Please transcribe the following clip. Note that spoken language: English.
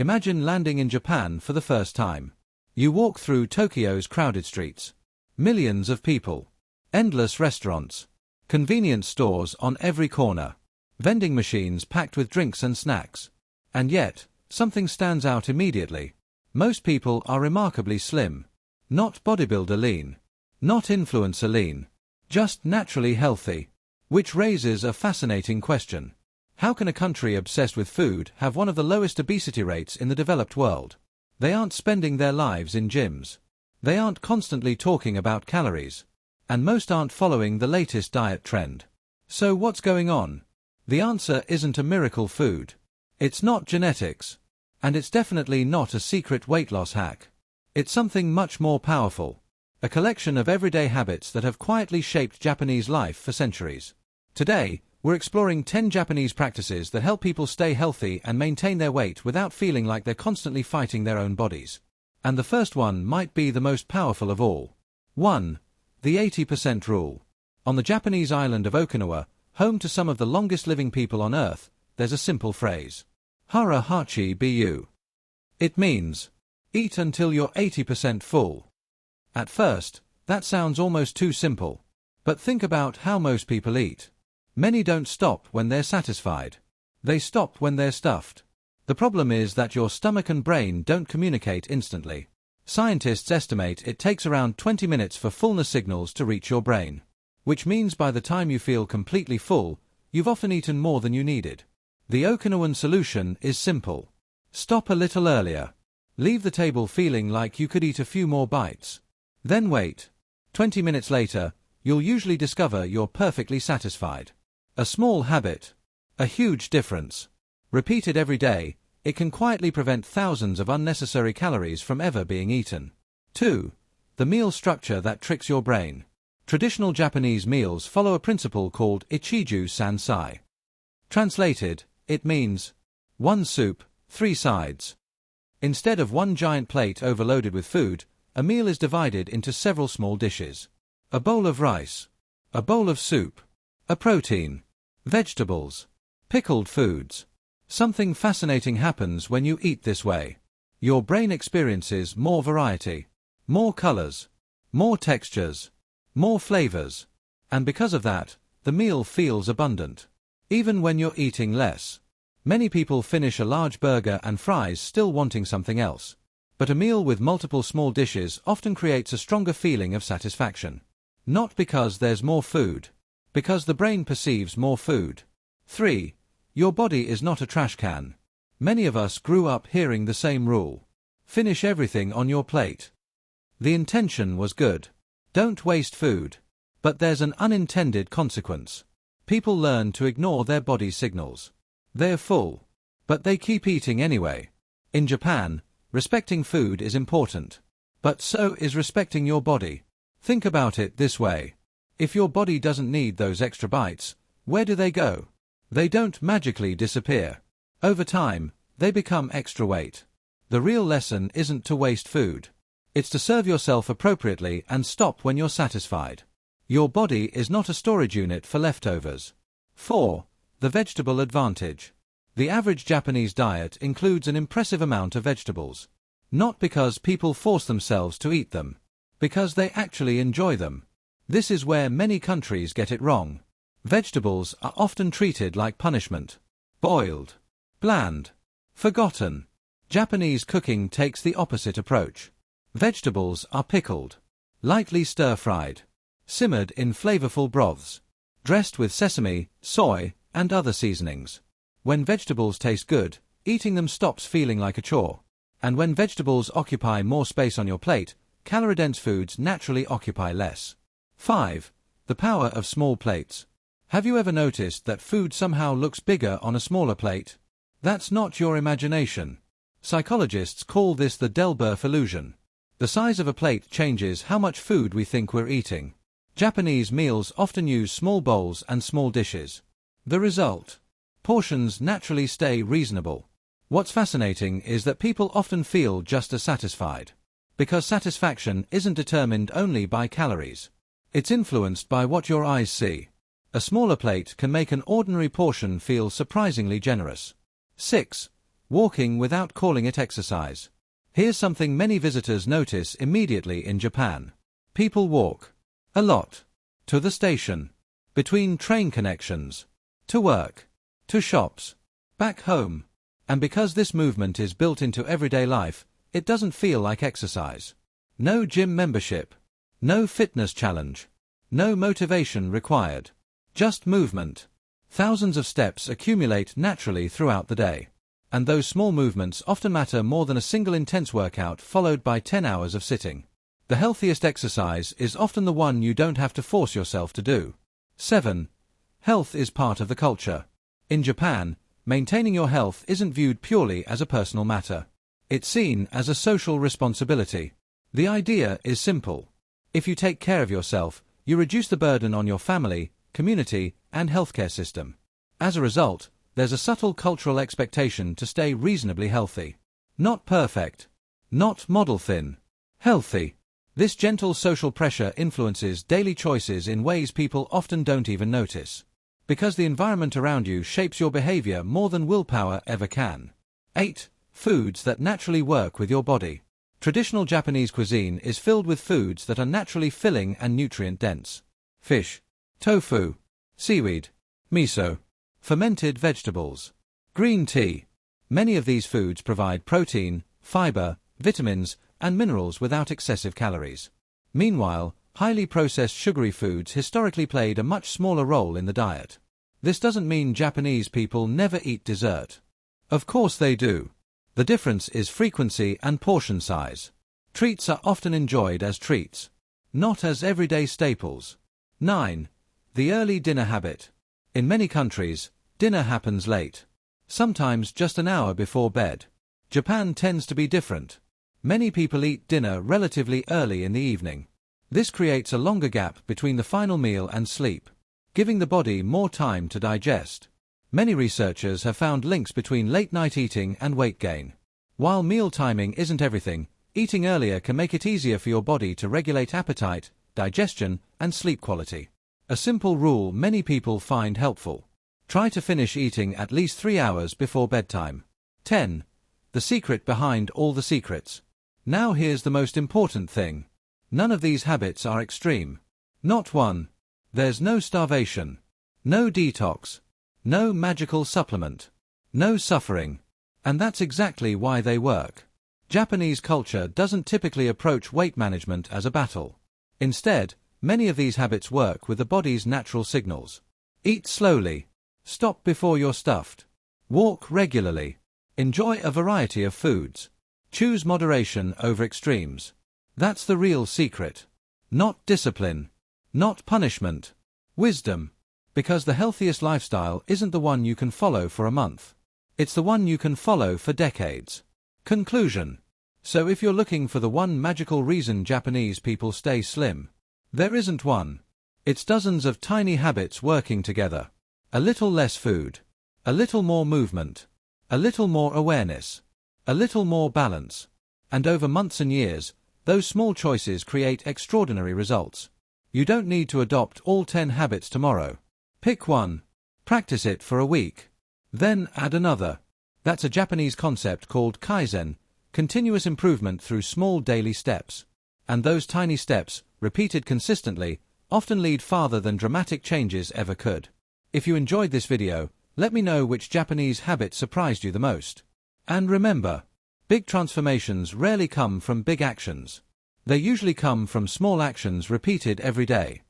Imagine landing in Japan for the first time. You walk through Tokyo's crowded streets. Millions of people. Endless restaurants. Convenience stores on every corner. Vending machines packed with drinks and snacks. And yet, something stands out immediately. Most people are remarkably slim. Not bodybuilder lean. Not influencer lean. Just naturally healthy. Which raises a fascinating question. How can a country obsessed with food have one of the lowest obesity rates in the developed world? They aren't spending their lives in gyms. They aren't constantly talking about calories. And most aren't following the latest diet trend. So what's going on? The answer isn't a miracle food. It's not genetics. And it's definitely not a secret weight loss hack. It's something much more powerful. A collection of everyday habits that have quietly shaped Japanese life for centuries. Today, we're exploring 10 Japanese practices that help people stay healthy and maintain their weight without feeling like they're constantly fighting their own bodies. And the first one might be the most powerful of all. 1. The 80% rule. On the Japanese island of Okinawa, home to some of the longest living people on Earth, there's a simple phrase. Hara hachi bu. It means, eat until you're 80% full. At first, that sounds almost too simple. But think about how most people eat. Many don't stop when they're satisfied. They stop when they're stuffed. The problem is that your stomach and brain don't communicate instantly. Scientists estimate it takes around 20 minutes for fullness signals to reach your brain. Which means by the time you feel completely full, you've often eaten more than you needed. The Okinawan solution is simple. Stop a little earlier. Leave the table feeling like you could eat a few more bites. Then wait. 20 minutes later, you'll usually discover you're perfectly satisfied. A small habit. A huge difference. Repeated every day, it can quietly prevent thousands of unnecessary calories from ever being eaten. 2. The meal structure that tricks your brain. Traditional Japanese meals follow a principle called ichiju sansai. Translated, it means 1 soup, 3 sides. Instead of one giant plate overloaded with food, a meal is divided into several small dishes. A bowl of rice. A bowl of soup. A protein. Vegetables. Pickled foods. Something fascinating happens when you eat this way. Your brain experiences more variety. More colors. More textures. More flavors. And because of that, the meal feels abundant. Even when you're eating less. Many people finish a large burger and fries still wanting something else. But a meal with multiple small dishes often creates a stronger feeling of satisfaction. Not because there's more food. Because the brain perceives more food. 3. Your body is not a trash can. Many of us grew up hearing the same rule. Finish everything on your plate. The intention was good. Don't waste food. But there's an unintended consequence. People learn to ignore their body signals. They're full. But they keep eating anyway. In Japan, respecting food is important. But so is respecting your body. Think about it this way. If your body doesn't need those extra bites, where do they go? They don't magically disappear. Over time, they become extra weight. The real lesson isn't to waste food. It's to serve yourself appropriately and stop when you're satisfied. Your body is not a storage unit for leftovers. 4. The vegetable advantage. The average Japanese diet includes an impressive amount of vegetables. Not because people force themselves to eat them. Because they actually enjoy them. This is where many countries get it wrong. Vegetables are often treated like punishment. Boiled. Bland. Forgotten. Japanese cooking takes the opposite approach. Vegetables are pickled. Lightly stir-fried. Simmered in flavorful broths. Dressed with sesame, soy, and other seasonings. When vegetables taste good, eating them stops feeling like a chore. And when vegetables occupy more space on your plate, calorie-dense foods naturally occupy less. 5. The power of small plates. Have you ever noticed that food somehow looks bigger on a smaller plate? That's not your imagination. Psychologists call this the Delboeuf illusion. The size of a plate changes how much food we think we're eating. Japanese meals often use small bowls and small dishes. The result? Portions naturally stay reasonable. What's fascinating is that people often feel just as satisfied. Because satisfaction isn't determined only by calories. It's influenced by what your eyes see. A smaller plate can make an ordinary portion feel surprisingly generous. 6. Walking without calling it exercise. Here's something many visitors notice immediately in Japan. People walk. A lot. To the station. Between train connections. To work. To shops. Back home. And because this movement is built into everyday life, it doesn't feel like exercise. No gym membership. No fitness challenge. No motivation required. Just movement. Thousands of steps accumulate naturally throughout the day. And those small movements often matter more than a single intense workout followed by 10 hours of sitting. The healthiest exercise is often the one you don't have to force yourself to do. 7. Health is part of the culture. In Japan, maintaining your health isn't viewed purely as a personal matter. It's seen as a social responsibility. The idea is simple. If you take care of yourself, you reduce the burden on your family, community, and healthcare system. As a result, there's a subtle cultural expectation to stay reasonably healthy. Not perfect. Not model thin. Healthy. This gentle social pressure influences daily choices in ways people often don't even notice. Because the environment around you shapes your behavior more than willpower ever can. 8. Foods that naturally work with your body. Traditional Japanese cuisine is filled with foods that are naturally filling and nutrient-dense. Fish. Tofu. Seaweed. Miso. Fermented vegetables. Green tea. Many of these foods provide protein, fiber, vitamins, and minerals without excessive calories. Meanwhile, highly processed sugary foods historically played a much smaller role in the diet. This doesn't mean Japanese people never eat dessert. Of course they do. The difference is frequency and portion size. Treats are often enjoyed as treats, not as everyday staples. 9. The early dinner habit. In many countries, dinner happens late. Sometimes just an hour before bed. Japan tends to be different. Many people eat dinner relatively early in the evening. This creates a longer gap between the final meal and sleep, giving the body more time to digest. Many researchers have found links between late-night eating and weight gain. While meal timing isn't everything, eating earlier can make it easier for your body to regulate appetite, digestion, and sleep quality. A simple rule many people find helpful. Try to finish eating at least 3 hours before bedtime. 10. The secret behind all the secrets. Now here's the most important thing. None of these habits are extreme. Not one. There's no starvation. No detox. No magical supplement. No suffering. And that's exactly why they work. Japanese culture doesn't typically approach weight management as a battle. Instead, many of these habits work with the body's natural signals. Eat slowly. Stop before you're stuffed. Walk regularly. Enjoy a variety of foods. Choose moderation over extremes. That's the real secret. Not discipline. Not punishment. Wisdom. Because the healthiest lifestyle isn't the one you can follow for a month. It's the one you can follow for decades. Conclusion. So if you're looking for the one magical reason Japanese people stay slim, there isn't one. It's dozens of tiny habits working together. A little less food. A little more movement. A little more awareness. A little more balance. And over months and years, those small choices create extraordinary results. You don't need to adopt all 10 habits tomorrow. Pick one. Practice it for a week. Then add another. That's a Japanese concept called kaizen, continuous improvement through small daily steps. And those tiny steps, repeated consistently, often lead farther than dramatic changes ever could. If you enjoyed this video, let me know which Japanese habit surprised you the most. And remember, big transformations rarely come from big actions. They usually come from small actions repeated every day.